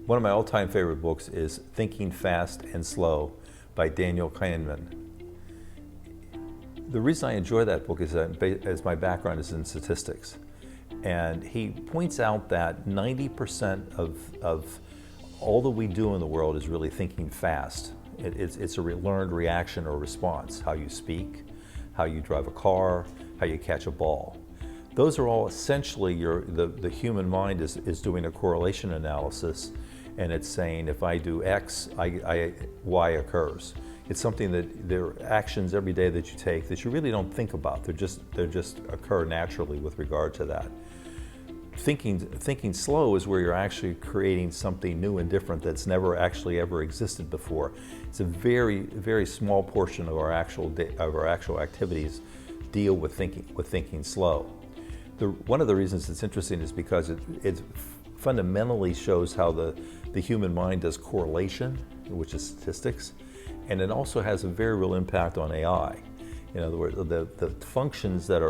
One of my all-time favorite books is Thinking Fast and Slow by Daniel Kahneman. The reason I enjoy that book is that as my background is in statistics. And he points out that 90% of all that we do in the world is really thinking fast. It's a learned reaction or response, how you speak, how you drive a car, how you catch a ball. Those are all essentially the human mind is doing a correlation analysis, and it's saying if I do X, Y occurs. It's something that there are actions every day that you take that you really don't think about. They just occur naturally with regard to that. Thinking slow is where you're actually creating something new and different that's never actually ever existed before. It's a very, very small portion of our actual activities deal with thinking slow. One of the reasons it's interesting is because it fundamentally shows how the human mind does correlation, which is statistics, and it also has a very real impact on AI. In other words, the functions that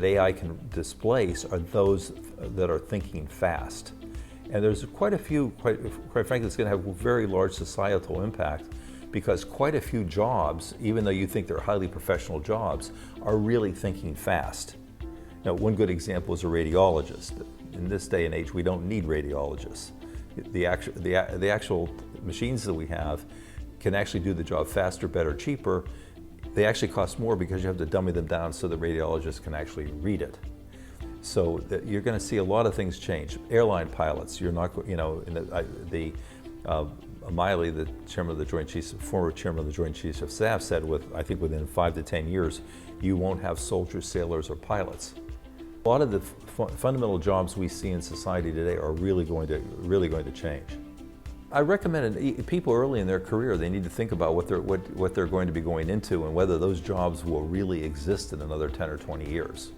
AI can displace are those that are thinking fast. And there's quite a few, quite frankly, it's going to have a very large societal impact, because quite a few jobs, even though you think they're highly professional jobs, are really thinking fast. Now, one good example is a radiologist. In this day and age, we don't need radiologists. The actual machines that we have can actually do the job faster, better, cheaper. They actually cost more because you have to dummy them down so the radiologist can actually read it. So you're going to see a lot of things change. Airline pilots, you're not, Miley, the chairman of the Joint Chiefs, former chairman of the Joint Chiefs of Staff, said, I think within 5 to 10 years, you won't have soldiers, sailors, or pilots. A lot of the fundamental jobs we see in society today are really going to change. I recommend people early in their career, they need to think about what they're going to be going into and whether those jobs will really exist in another 10 or 20 years.